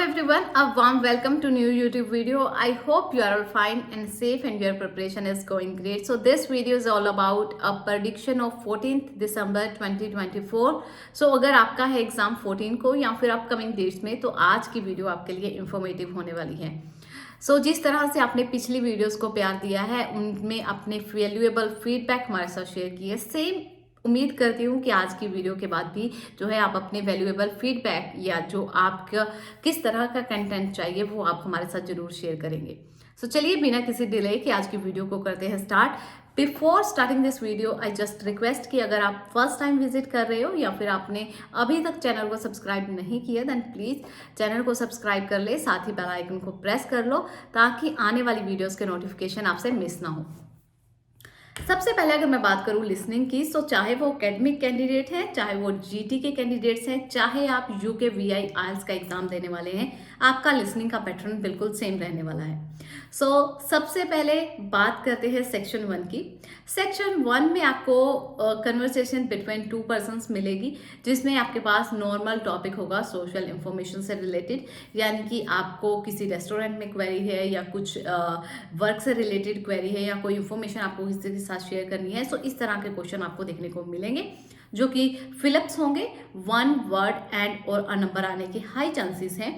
everyone, a warm welcome to new YouTube video. I hope you are all fine and safe and your preparation is going great. So this video is all about a prediction of 14th December 2024. So अगर आपका है exam 14 को या फिर upcoming dates में, तो आज की वीडियो आपके लिए इंफॉर्मेटिव होने वाली है। जिस तरह से आपने पिछली वीडियोस को प्यार दिया है, उनमें अपने वैल्यूएबल फीडबैक हमारे साथ शेयर किए, सेम उम्मीद करती हूँ कि आज की वीडियो के बाद भी जो है आप अपने वैल्यूएबल फीडबैक या जो आपका किस तरह का कंटेंट चाहिए वो आप हमारे साथ जरूर शेयर करेंगे। चलिए बिना किसी डिले के आज की वीडियो को करते हैं start. Before starting this video I just request कि अगर आप फर्स्ट टाइम विजिट कर रहे हो या फिर आपने अभी तक चैनल को सब्सक्राइब नहीं किया, देन प्लीज चैनल को सब्सक्राइब कर ले, साथ ही बेल आइकन को प्रेस कर लो ताकि आने वाली वीडियोस के नोटिफिकेशन आपसे मिस ना हो। सबसे पहले अगर मैं बात करूं लिसनिंग की, चाहे वो एकेडमिक कैंडिडेट हैं, चाहे वो जीटी के कैंडिडेट्स हैं, चाहे आप यूके वीआई आइल्स का एग्जाम देने वाले हैं, आपका लिसनिंग का पैटर्न बिल्कुल सेम रहने वाला है। सबसे पहले बात करते हैं सेक्शन 1 की। सेक्शन 1 में आपको कन्वर्सेशन बिटवीन टू पर्सन्स मिलेगी, जिसमें आपके पास नॉर्मल टॉपिक होगा सोशल इंफॉर्मेशन से रिलेटेड, यानी कि आपको किसी रेस्टोरेंट में क्वेरी है या कुछ वर्क से रिलेटेड क्वेरी है या कोई इंफॉर्मेशन आपको किसी के साथ शेयर करनी है। इस तरह के क्वेश्चन आपको देखने को मिलेंगे जो कि फिलअप्स होंगे। 1 वर्ड एंड और अ नंबर आने के हाई चांसेस हैं।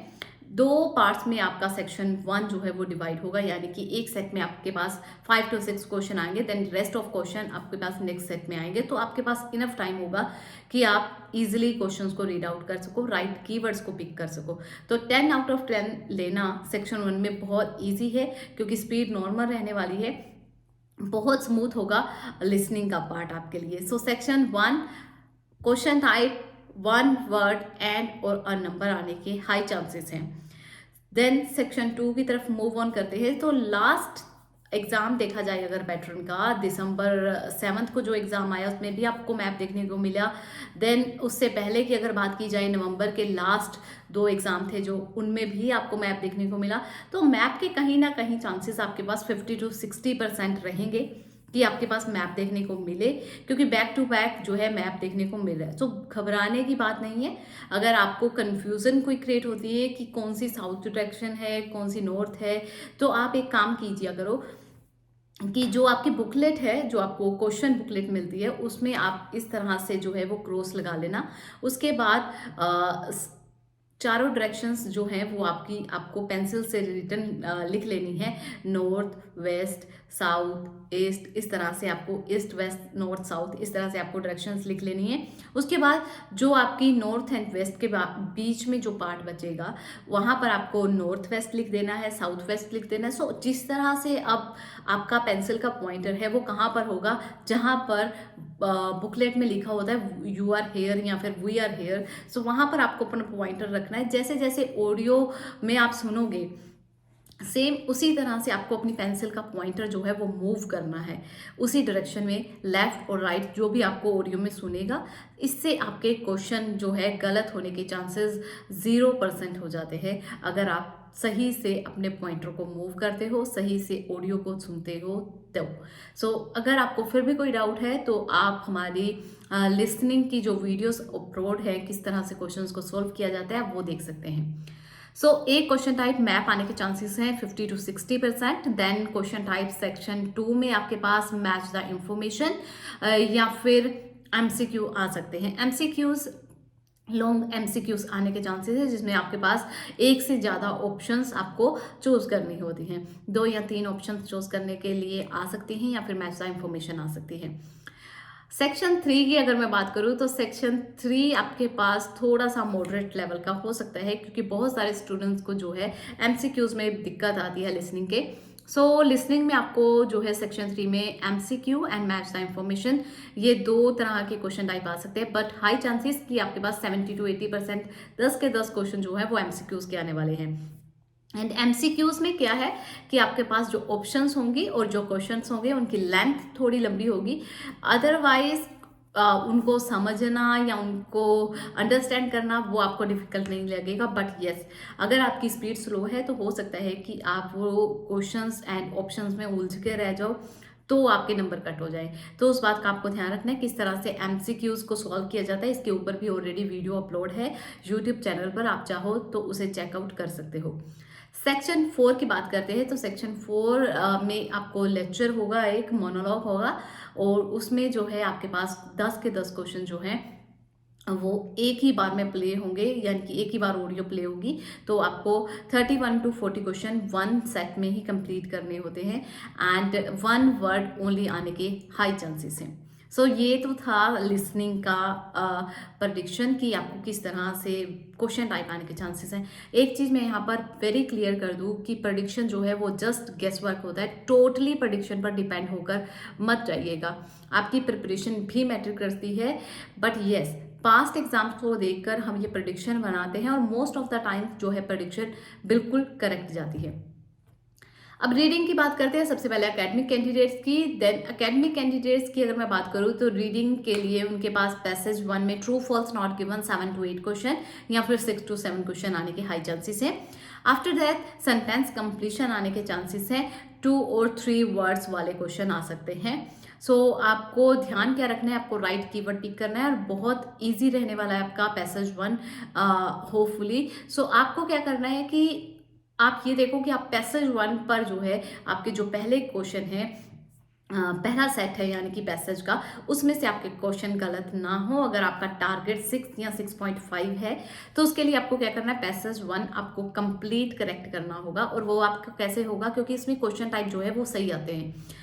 2 पार्ट्स में आपका सेक्शन 1 जो है वो डिवाइड होगा, यानी कि एक सेट में आपके पास 5 to 6 क्वेश्चन आएंगे, देन रेस्ट ऑफ क्वेश्चन आपके पास नेक्स्ट सेट में आएंगे। तो आपके पास इनफ टाइम होगा कि आप इजीली क्वेश्चंस को रीड आउट कर सको, राइट कीवर्ड्स को पिक कर सको। 10 out of 10 लेना सेक्शन 1 में बहुत ईजी है, क्योंकि स्पीड नॉर्मल रहने वाली है, बहुत स्मूथ होगा लिसनिंग का पार्ट आपके लिए। Section 1 question type 1 word and और अ नंबर आने के हाई चांसेस हैं। देन सेक्शन 2 की तरफ मूव ऑन करते हैं। लास्ट एग्जाम देखा जाए अगर पैटर्न का, दिसंबर 7 को जो एग्जाम आया उसमें भी आपको मैप देखने को मिला। देन उससे पहले की अगर बात की जाए, नवंबर के लास्ट 2 एग्जाम थे जो, उनमें भी आपको मैप देखने को मिला। तो मैप के कहीं ना कहीं चांसेस आपके पास 50 to 60% रहेंगे कि आपके पास मैप देखने को मिले, क्योंकि बैक टू बैक जो है मैप देखने को मिल रहा है। घबराने की बात नहीं है। अगर आपको कंफ्यूजन कोई क्रिएट होती है कि कौन सी साउथ डायरेक्शन है, कौन सी नॉर्थ है, तो आप एक काम कीजिए करो कि जो आपकी बुकलेट है, जो आपको क्वेश्चन बुकलेट मिलती है, उसमें आप इस तरह से जो है वो क्रॉस लगा लेना। उसके बाद चारों डायरेक्शंस जो हैं वो आपको पेंसिल से रिटन लिख लेनी है। नॉर्थ, वेस्ट, साउथ, ईस्ट, इस तरह से आपको ईस्ट, वेस्ट, नॉर्थ, साउथ, इस तरह से आपको डायरेक्शंस लिख लेनी है। उसके बाद जो आपकी नॉर्थ एंड वेस्ट के बीच में जो पार्ट बचेगा, वहाँ पर आपको नॉर्थ वेस्ट लिख देना है, साउथ वेस्ट लिख देना है। जिस तरह से अब आपका पेंसिल का पॉइंटर है वो कहाँ पर होगा, जहाँ पर बुकलेट में लिखा होता है यू आर हेयर या फिर वी आर हेयर, वहाँ पर आपको अपना पॉइंटर रखना है। जैसे जैसे ऑडियो में आप सुनोगे, सेम उसी तरह से आपको अपनी पेंसिल का पॉइंटर जो है वो मूव करना है उसी डायरेक्शन में, लेफ्ट और राइट, जो भी आपको ऑडियो में सुनेगा। इससे आपके क्वेश्चन जो है गलत होने के चांसेस 0% हो जाते हैं, अगर आप सही से अपने पॉइंटर को मूव करते हो, सही से ऑडियो को सुनते हो तो। अगर आपको फिर भी कोई डाउट है तो आप हमारी लिसनिंग की जो वीडियोस अपलोड है, किस तरह से क्वेश्चंस को सॉल्व किया जाता है, वो देख सकते हैं। एक क्वेश्चन टाइप मैप आने के चांसेस हैं 50 to 60%। Then question type section 2 में आपके पास मैच द इंफॉर्मेशन या फिर एमसीक्यू आ सकते हैं। एमसीक्यूज लॉन्ग एमसीक्यूज आने के चांसेस है, जिसमें आपके पास एक से ज़्यादा ऑप्शंस आपको चूज करनी होती हैं। 2 या 3 ऑप्शंस चूज करने के लिए आ सकती हैं, या फिर मैच द इंफॉर्मेशन आ सकती है। सेक्शन 3 की अगर मैं बात करूँ तो सेक्शन 3 आपके पास थोड़ा सा मॉडरेट लेवल का हो सकता है, क्योंकि बहुत सारे स्टूडेंट्स को जो है एमसीक्यूज में दिक्कत आती है लिसनिंग के। लिसनिंग में आपको जो है सेक्शन 3 में MCQ and match the information, ये 2 तरह के क्वेश्चन टाइप आ सकते हैं, बट हाई चांसेस कि आपके पास 70 to 80%, 10 के 10 क्वेश्चन जो है वो एमसीक्यूज के आने वाले हैं। एंड एमसीक्यूज में क्या है कि आपके पास जो ऑप्शंस होंगी और जो क्वेश्चंस होंगे उनकी लेंथ थोड़ी लंबी होगी, अदरवाइज उनको समझना या उनको अंडरस्टैंड करना वो आपको डिफिकल्ट नहीं लगेगा। बट यस, अगर आपकी स्पीड स्लो है तो हो सकता है कि आप वो क्वेश्चंस एंड ऑप्शंस में उलझ के रह जाओ। तो आपके नंबर कट हो जाए। तो उस बात का आपको ध्यान रखना है। किस तरह से MCQs को सॉल्व किया जाता है, इसके ऊपर भी ऑलरेडी वीडियो अपलोड है यूट्यूब चैनल पर, आप चाहो तो उसे चेकआउट कर सकते हो। सेक्शन 4 की बात करते हैं तो सेक्शन 4 में आपको लेक्चर होगा, एक मोनोलॉग होगा, और उसमें जो है आपके पास 10 के 10 क्वेश्चन जो हैं वो एक ही बार में प्ले होंगे, यानी कि एक ही बार ऑडियो प्ले होगी। तो आपको 31 to 40 क्वेश्चन वन सेट में ही कंप्लीट करने होते हैं एंड 1 वर्ड ओनली आने के हाई चांसेस हैं। सो ये तो था लिसनिंग का प्रडिक्शन कि आपको किस तरह से क्वेश्चन टाइप आने के चांसेस हैं। एक चीज़ मैं यहाँ पर वेरी क्लियर कर दूँ कि प्रडिक्शन जो है वो जस्ट गेस वर्क होता है, टोटली प्रडिक्शन पर डिपेंड होकर मत जाइएगा। आपकी प्रिपरेशन भी मैटर करती है, बट येस पास्ट एग्जाम्स को देखकर हम ये प्रेडिक्शन बनाते हैं और मोस्ट ऑफ द टाइम जो है प्रेडिक्शन बिल्कुल करेक्ट जाती है। अब रीडिंग की बात करते हैं सबसे पहले एकेडमिक कैंडिडेट्स की। देन एकेडमिक कैंडिडेट्स की अगर मैं बात करूँ तो रीडिंग के लिए उनके पास पैसेज 1 में true false not given 7 to 8 question या फिर 6 to 7 क्वेश्चन आने के हाई चांसेस हैं। आफ्टर दैट सेंटेंस कंप्लीशन आने के चांसेस हैं, 2 और 3 वर्ड्स वाले क्वेश्चन आ सकते हैं। सो आपको ध्यान क्या रखना है, आपको राइट कीवर्ड पिक करना है और बहुत इजी रहने वाला है आपका पैसेज 1 होपफुली। सो आपको क्या करना है कि आप ये देखो कि आप पैसेज 1 पर जो है आपके जो पहले क्वेश्चन है, पहला सेट है यानी कि पैसेज का, उसमें से आपके क्वेश्चन गलत ना हो। अगर आपका टारगेट 6 या 6.5 है तो उसके लिए आपको क्या करना है, पैसेज 1 आपको कंप्लीट करेक्ट करना होगा। और वो आपका कैसे होगा, क्योंकि इसमें क्वेश्चन टाइप जो है वो सही आते हैं।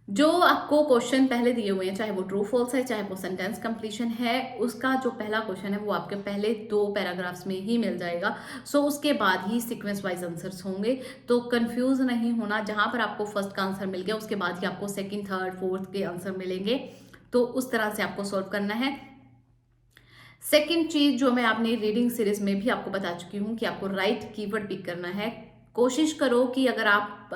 जो आपको क्वेश्चन पहले दिए हुए हैं, चाहे वो ट्रू फॉल्स है चाहे वो सेंटेंस कंप्लीशन है, उसका जो पहला क्वेश्चन है वो आपके पहले 2 पैराग्राफ्स में ही मिल जाएगा। सो उसके बाद ही सीक्वेंस वाइज आंसर्स होंगे, तो कंफ्यूज नहीं होना। जहां पर आपको फर्स्ट का आंसर मिल गया उसके बाद ही आपको सेकंड, थर्ड, फोर्थ के आंसर मिलेंगे, तो उस तरह से आपको सॉल्व करना है। सेकेंड चीज जो मैं आपने रीडिंग सीरीज में भी आपको बता चुकी हूँ कि आपको राइट कीवर्ड पिक करना है। कोशिश करो कि अगर आप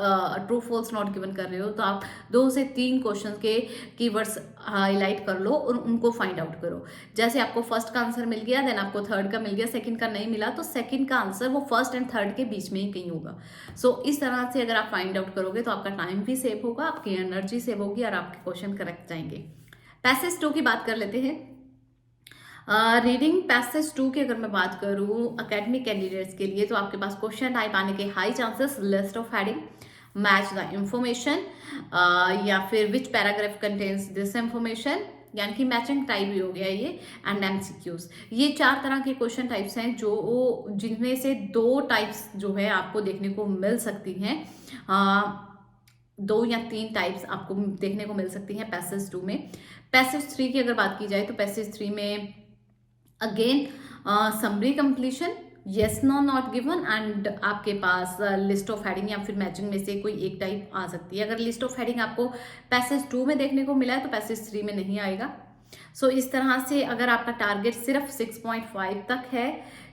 ट्रू फॉल्स नॉट गिवन कर रहे हो तो आप 2 से 3 क्वेश्चन के कीवर्ड्स हाईलाइट कर लो और उनको फाइंड आउट करो। जैसे आपको फर्स्ट का आंसर मिल गया, देन आपको थर्ड का मिल गया, सेकंड का नहीं मिला, तो सेकंड का आंसर वो फर्स्ट एंड थर्ड के बीच में ही कहीं होगा। सो इस तरह से अगर आप फाइंड आउट करोगे तो आपका टाइम भी सेव होगा, आपकी एनर्जी सेव होगी और आपके क्वेश्चन करेक्ट जाएंगे। पैसेज 2 की बात कर लेते हैं। रीडिंग पैसेज 2 की अगर मैं बात करूँ एकेडमिक कैंडिडेट्स के लिए, तो आपके पास क्वेश्चन टाइप आने के high chances, list of heading, match the information, या फिर which paragraph contains this information, यानी कि मैचिंग टाइप भी हो गया ये, एंड MCQs। ये 4 तरह के क्वेश्चन टाइप्स हैं जो जिनमें से 2 टाइप्स जो है आपको देखने को मिल सकती हैं। 2 या 3 टाइप्स आपको देखने को मिल सकती हैं पैसेज 2 में। पैसेज 3 की अगर बात की जाए तो पैसेज 3 में again summary completion, yes no not given, and आपके पास लिस्ट ऑफ हेडिंग या फिर मैचिंग में से कोई एक टाइप आ सकती है। अगर लिस्ट ऑफ हेडिंग आपको पैसेज 2 में देखने को मिला है तो पैसेज 3 में नहीं आएगा। सो इस तरह से अगर आपका टारगेट सिर्फ 6.5 तक है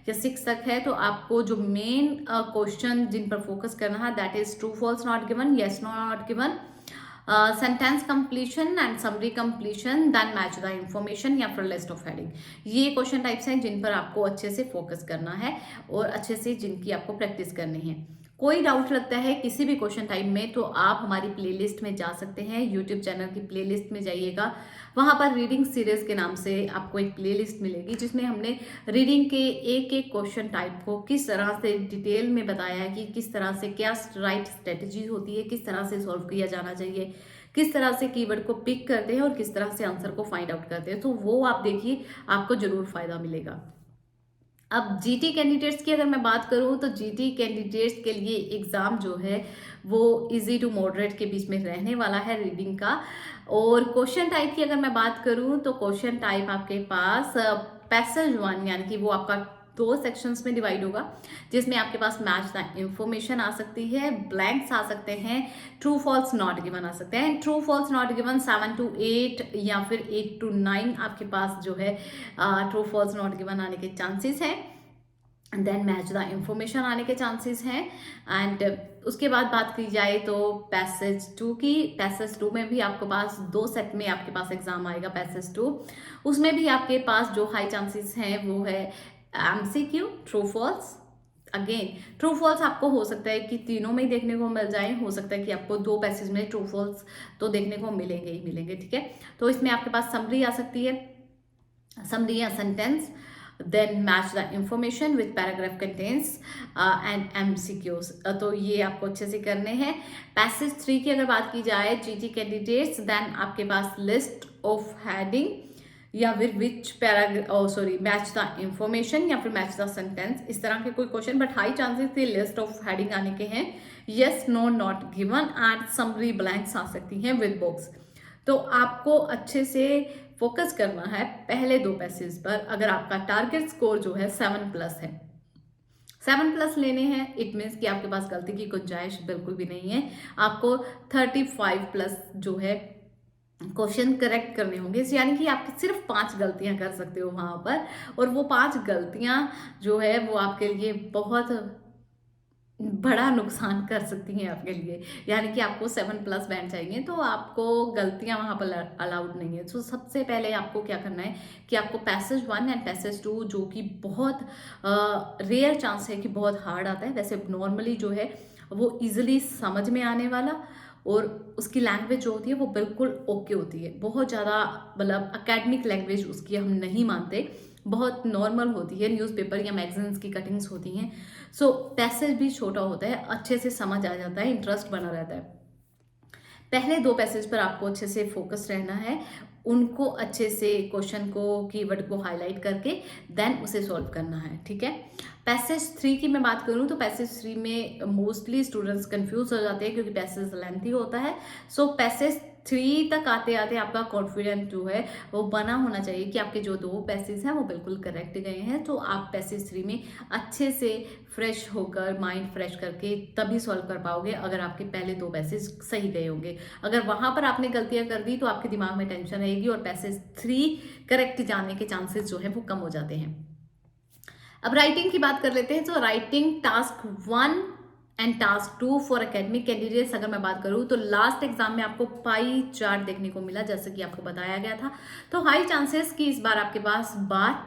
या 6 तक है, तो आपको जो मेन क्वेश्चन जिन पर फोकस करना है that is true false not given, yes no not given, sentence completion and summary completion, then match the information या फिर लिस्ट ऑफ हेडिंग। ये क्वेश्चन टाइप्स हैं जिन पर आपको अच्छे से फोकस करना है और अच्छे से जिनकी आपको प्रैक्टिस करनी है। कोई डाउट लगता है किसी भी क्वेश्चन टाइप में तो आप हमारी प्लेलिस्ट में जा सकते हैं। यूट्यूब चैनल की प्लेलिस्ट में जाइएगा, वहां पर रीडिंग सीरीज के नाम से आपको एक प्लेलिस्ट मिलेगी जिसमें हमने रीडिंग के एक एक क्वेश्चन टाइप को किस तरह से डिटेल में बताया है कि किस तरह से क्या राइट स्ट्रेटजी होती है, किस तरह से सॉल्व किया जाना चाहिए, किस तरह से कीवर्ड को पिक करते हैं और किस तरह से आंसर को फाइंड आउट करते हैं। तो वो आप देखिए, आपको जरूर फायदा मिलेगा। अब GT कैंडिडेट्स की अगर मैं बात करूं तो GT कैंडिडेट्स के लिए एग्ज़ाम जो है वो इजी टू मॉडरेट के बीच में रहने वाला है रीडिंग का। और क्वेश्चन टाइप की अगर मैं बात करूं तो क्वेश्चन टाइप आपके पास पैसेज 1 यानी कि वो आपका 2 सेक्शंस में डिवाइड होगा, जिसमें आपके पास मैच द इंफॉर्मेशन आ सकती है, ब्लैंक्स आ सकते हैं, ट्रू फॉल्स नॉट गिवन आ सकते हैं। True false not given 7 to 8 या फिर 8 to 9 आपके पास जो है ट्रू फॉल्स नॉट गिवन आने के चांसेस हैं। देन मैच द इंफॉर्मेशन आने के चांसेस हैं। एंड उसके बाद बात की जाए तो पैसेज 2 की, पैसेज 2 में भी आपके पास 2 सेट में आपके पास एग्जाम आएगा पैसेज 2। उसमें भी आपके पास जो हाई चांसेस हैं वो है MCQ, true false, again true false आपको हो सकता है कि तीनों में ही देखने को मिल जाए, हो सकता है कि आपको 2 पैसेज में ट्रू फॉल्स तो देखने को मिलेंगे ही मिलेंगे, ठीक है। तो इसमें आपके पास समरी आ सकती है, समरी या sentence, then match the information with paragraph contents and MCQs। तो ये आपको अच्छे से करने हैं। पैसेज 3 की अगर बात की जाए, GT कैंडिडेट्स, देन आपके पास लिस्ट ऑफ हेडिंग या फिर which paragraph match the information या फिर मैच द सेंटेंस, इस तरह के कोई क्वेश्चन, बट हाई चांसेस थे लिस्ट ऑफ हेडिंग आने के हैं, yes no not given and summary blanks आ सकती हैं विद बॉक्स। तो आपको अच्छे से फोकस करना है पहले 2 पैसेज पर। अगर आपका टारगेट स्कोर जो है 7+ है, 7+ लेने हैं, इट मीन्स कि आपके पास गलती की गुंजाइश बिल्कुल भी नहीं है। आपको 35+ जो है क्वेश्चन करेक्ट करने होंगे, यानी कि आप सिर्फ 5 गलतियां कर सकते हो वहां पर, और वो 5 गलतियां जो है वो आपके लिए बहुत बड़ा नुकसान कर सकती हैं आपके लिए। यानी कि आपको 7+ बैंड चाहिए, तो आपको गलतियां वहां पर अलाउड नहीं है। तो सबसे पहले आपको क्या करना है कि आपको पैसेज 1 एंड पैसेज 2, जो कि बहुत रेयर चांस है कि बहुत हार्ड आता है, वैसे नॉर्मली जो है वो इजिली समझ में आने वाला, और उसकी लैंग्वेज जो होती है वो बिल्कुल ओके होती है, बहुत ज़्यादा मतलब अकेडमिक लैंग्वेज उसकी हम नहीं मानते, बहुत नॉर्मल होती है, न्यूज़पेपर या मैगजीन्स की कटिंग्स होती हैं। सो पैसेज भी छोटा होता है, अच्छे से समझ आ जाता है, इंटरेस्ट बना रहता है। पहले 2 पैसेज पर आपको अच्छे से फोकस रहना है, उनको अच्छे से क्वेश्चन को, कीवर्ड को हाईलाइट करके देन उसे सॉल्व करना है, ठीक है। पैसेज 3 की मैं बात करूं तो पैसेज 3 में मोस्टली स्टूडेंट्स कंफ्यूज हो जाते हैं क्योंकि पैसेज लेंथी होता है। सो पैसेज 3 तक आते आते आपका कॉन्फिडेंस जो है वो बना होना चाहिए कि आपके जो 2 पैसेज हैं वो बिल्कुल करेक्ट गए हैं। तो आप पैसेज 3 में अच्छे से फ्रेश होकर, माइंड फ्रेश करके तभी सॉल्व कर पाओगे अगर आपके पहले 2 पैसेज सही गए होंगे। अगर वहां पर आपने गलतियां कर दी तो आपके दिमाग में टेंशन रहेगी और पैसेज 3 करेक्ट जाने के चांसेस जो है वो कम हो जाते हैं। अब राइटिंग की बात कर लेते हैं। तो writing task 1 and task 2 for academic candidates अगर मैं बात करूं तो लास्ट एग्जाम में आपको पाई चार्ट देखने को मिला, जैसे कि आपको बताया गया था। तो हाई चांसेस कि इस बार आपके पास बार,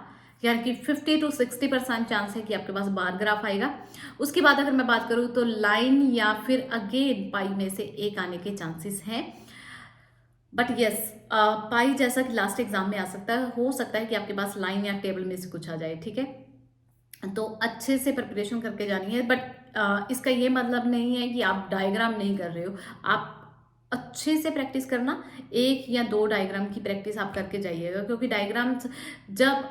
यानी कि 50 to 60% चांस है कि आपके पास बार ग्राफ आएगा। उसके बाद अगर मैं बात करूं तो लाइन या फिर अगेन पाई में से एक आने के चांसेस हैं, बट यस पाई जैसा कि लास्ट एग्जाम में आ सकता है, हो सकता है कि आपके पास लाइन या टेबल में से कुछ आ जाए, ठीक है। तो अच्छे से प्रिपरेशन करके जानी है, बट इसका ये मतलब नहीं है कि आप डायग्राम नहीं कर रहे हो। आप अच्छे से प्रैक्टिस करना, 1 या 2 डायग्राम की प्रैक्टिस आप करके जाइएगा, क्योंकि डायग्राम्स जब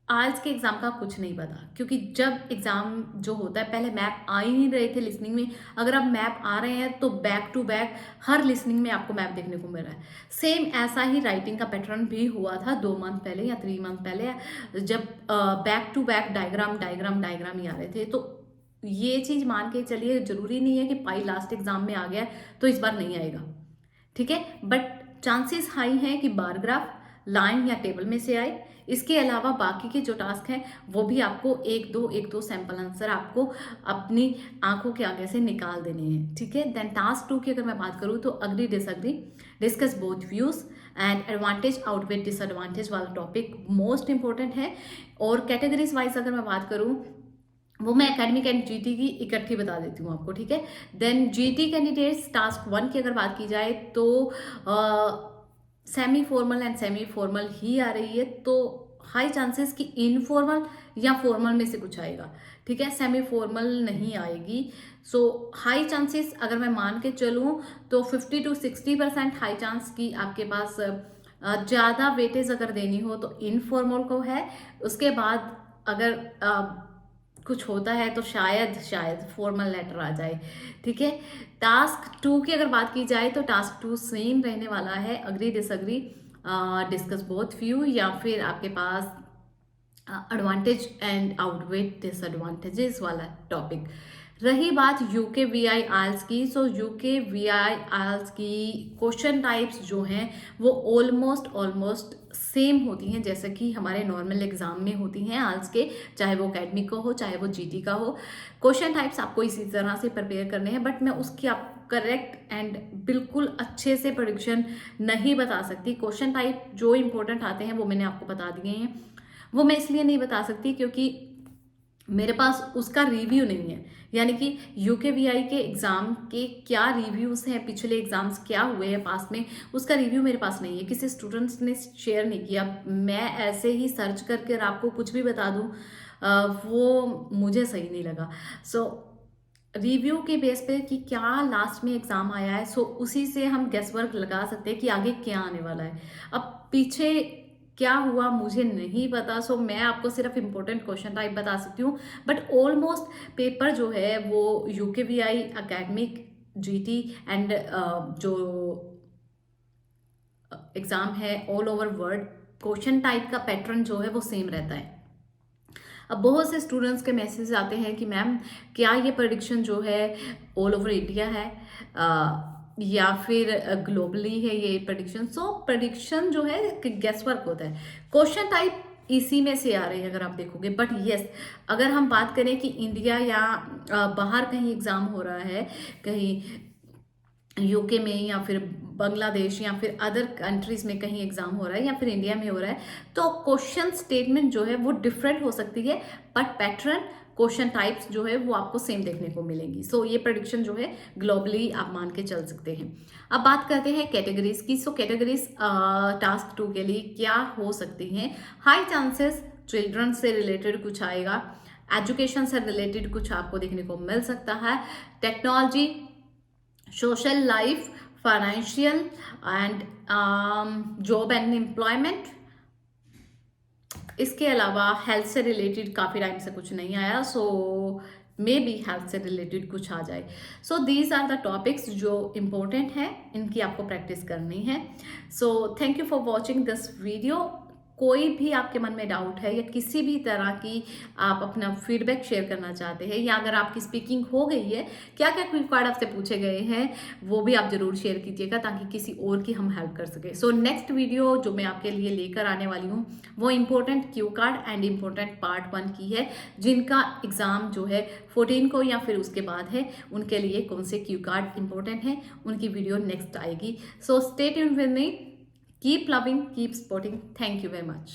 आज के एग्जाम का कुछ नहीं पता, क्योंकि जब एग्जाम जो होता है पहले मैप आ ही नहीं रहे थे लिसनिंग में, अगर अब मैप आ रहे हैं तो बैक टू बैक हर लिसनिंग में आपको मैप देखने को मिल रहा है। सेम ऐसा ही राइटिंग का पैटर्न भी हुआ था 2 मंथ पहले या 3 मंथ पहले, जब back to back diagram diagram diagram ही आ रहे थे। तो ये चीज मान के चलिए, जरूरी नहीं है कि पाई लास्ट एग्जाम में आ गया तो इस बार नहीं आएगा, ठीक है। बट चांसेस हाई हैं कि बार ग्राफ, लाइन या टेबल में से आए। इसके अलावा बाकी के जो टास्क हैं वो भी आपको एक दो सैंपल आंसर आपको अपनी आंखों के आगे से निकाल देने हैं, ठीक है। देन टास्क 2 की अगर मैं बात करूं तो agree disagree, discuss both views and advantage outweigh disadvantage वाला टॉपिक मोस्ट इंपॉर्टेंट है। और कैटेगरीज वाइज अगर मैं बात करूं वो मैं एकेडमिक एंड जीटी की इकट्ठी बता देती हूँ आपको, ठीक है। देन जीटी कैंडिडेट्स टास्क 1 की अगर बात की जाए तो semi formal and semi formal ही आ रही है, तो हाई चांसेस कि इनफॉर्मल या फॉर्मल में से कुछ आएगा, ठीक है, सेमी फॉर्मल नहीं आएगी। सो हाई चांसेस अगर मैं मान के चलूँ तो 50 to 60% हाई चांस की आपके पास ज़्यादा वेटेज अगर देनी हो तो इनफॉर्मल को है। उसके बाद अगर कुछ होता है तो शायद फॉर्मल लेटर आ जाए, ठीक है। टास्क 2 की अगर बात की जाए तो टास्क 2 सेम रहने वाला है, agree disagree, discuss both view या फिर आपके पास एडवांटेज एंड आउटवेट डिसएडवांटेजेस वाला टॉपिक। रही बात यूके वीआई आइल्स की, सो यूके वीआई आइल्स की क्वेश्चन टाइप्स जो हैं वो ऑलमोस्ट सेम होती हैं जैसे कि हमारे नॉर्मल एग्जाम में होती हैं आइल्स के, चाहे वो अकेडमिक का हो चाहे वो जीटी का हो। क्वेश्चन टाइप्स आपको इसी तरह से प्रिपेयर करने हैं, बट मैं उसकी आप करेक्ट एंड बिल्कुल अच्छे से प्रेडिक्शन नहीं बता सकती। क्वेश्चन टाइप जो इंपॉर्टेंट आते हैं वो मैंने आपको बता दिए हैं। वो मैं इसलिए नहीं बता सकती क्योंकि मेरे पास उसका रिव्यू नहीं है, यानी कि यूकेवीआई के एग्ज़ाम के क्या रिव्यूज़ हैं, पिछले एग्ज़ाम्स क्या हुए हैं पास में, उसका रिव्यू मेरे पास नहीं है, किसी स्टूडेंट्स ने शेयर नहीं किया। मैं ऐसे ही सर्च करके और आपको कुछ भी बता दूँ, वो मुझे सही नहीं लगा। सो रिव्यू के बेस पे कि क्या लास्ट में एग्ज़ाम आया है, सो उसी से हम गेस वर्क लगा सकते हैं कि आगे क्या आने वाला है। अब पीछे क्या हुआ मुझे नहीं पता, सो मैं आपको सिर्फ इम्पोर्टेंट क्वेश्चन टाइप बता सकती हूँ, बट ऑलमोस्ट पेपर जो है वो यूकेवीआई एकेडमिक जीटी एंड जो एग्ज़ाम है all over world, question type का पैटर्न जो है वो सेम रहता है। अब बहुत से स्टूडेंट्स के मैसेज आते हैं कि मैम क्या ये प्रेडिक्शन जो है ऑल ओवर इंडिया है या फिर ग्लोबली है ये प्रेडिक्शन। सो प्रेडिक्शन जो है गेस वर्क होता है, क्वेश्चन टाइप इसी में से आ रहे हैं अगर आप देखोगे। बट यस, अगर हम बात करें कि इंडिया या बाहर कहीं एग्ज़ाम हो रहा है, कहीं यूके में या फिर बांग्लादेश या फिर अदर कंट्रीज में कहीं एग्जाम हो रहा है या फिर इंडिया में हो रहा है, तो क्वेश्चन स्टेटमेंट जो है वो डिफरेंट हो सकती है, बट पैटर्न क्वेश्चन टाइप्स जो है वो आपको सेम देखने को मिलेंगी। सो ये प्रेडिक्शन जो है ग्लोबली आप मान के चल सकते हैं। अब बात करते हैं कैटेगरीज की। सो कैटेगरीज टास्क 2 के लिए क्या हो सकती हैं? हाई चांसेस चिल्ड्रन से रिलेटेड कुछ आएगा, एजुकेशन से रिलेटेड कुछ आपको देखने को मिल सकता है, technology, social life, financial and job and employment. इसके अलावा हेल्थ से रिलेटेड काफ़ी टाइम से कुछ नहीं आया, सो मे बी हेल्थ से रिलेटेड कुछ आ जाए। So these are the topics जो इम्पोर्टेंट है, इनकी आपको प्रैक्टिस करनी है। So thank you for watching this video. कोई भी आपके मन में डाउट है या किसी भी तरह की आप अपना फीडबैक शेयर करना चाहते हैं, या अगर आपकी स्पीकिंग हो गई है, क्या क्या क्विक कार्ड आपसे पूछे गए हैं वो भी आप जरूर शेयर कीजिएगा ताकि किसी और की हम हेल्प कर सके। सो नेक्स्ट वीडियो जो मैं आपके लिए लेकर आने वाली हूँ वो important Q card and important part 1 की है, जिनका एग्ज़ाम जो है 14 को या फिर उसके बाद है, उनके लिए कौन से क्यू कार्ड इंपॉर्टेंट है, उनकी वीडियो नेक्स्ट आएगी। So stay tuned with me, keep loving, keep supporting. Thank you very much.